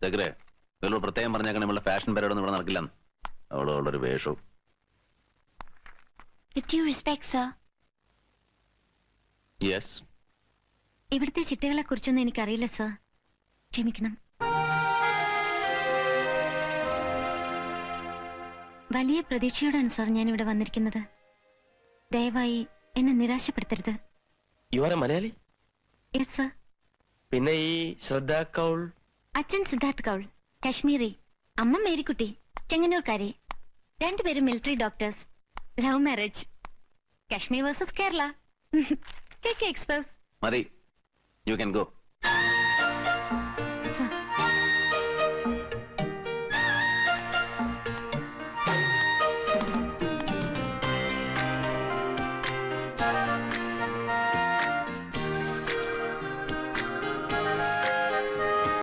ചക്കരെ ഇവളോട് പ്രത്യേകം പറഞ്ഞേക്കണം നമ്മളുടെ ഫാഷൻ പരേഡൊന്നും ഇവിടെ നടക്കില്ല. അവളോടൊരു വേഷവും. With due respect, sir. Yes. ഇവിടുത്തെ ചിട്ടകളെ കുറിച്ചൊന്നും എനിക്കറിയില്ല സർ, ക്ഷമിക്കണം. വലിയ പ്രതീക്ഷയോടാണ് സർ ഞാൻ ഇവിടെ വന്നിരിക്കുന്നത്. ദയവായി എന്നെ നിരാശപ്പെടുത്തരുത്. You are a Malayali? Yes sir. പിന്നെ ഈ ശ്രദ്ധ കൗൾ? അച്ഛൻ സിദ്ധാർത്ഥ് കൗൾ കശ്മീരി, അമ്മ മേരിക്കുട്ടി ചെങ്ങന്നൂർക്കാരി. രണ്ടുപേരും military doctors. Love marriage. Kashmir versus Kerala. KK express. മതി, യു ക്യാൻ ഗോ.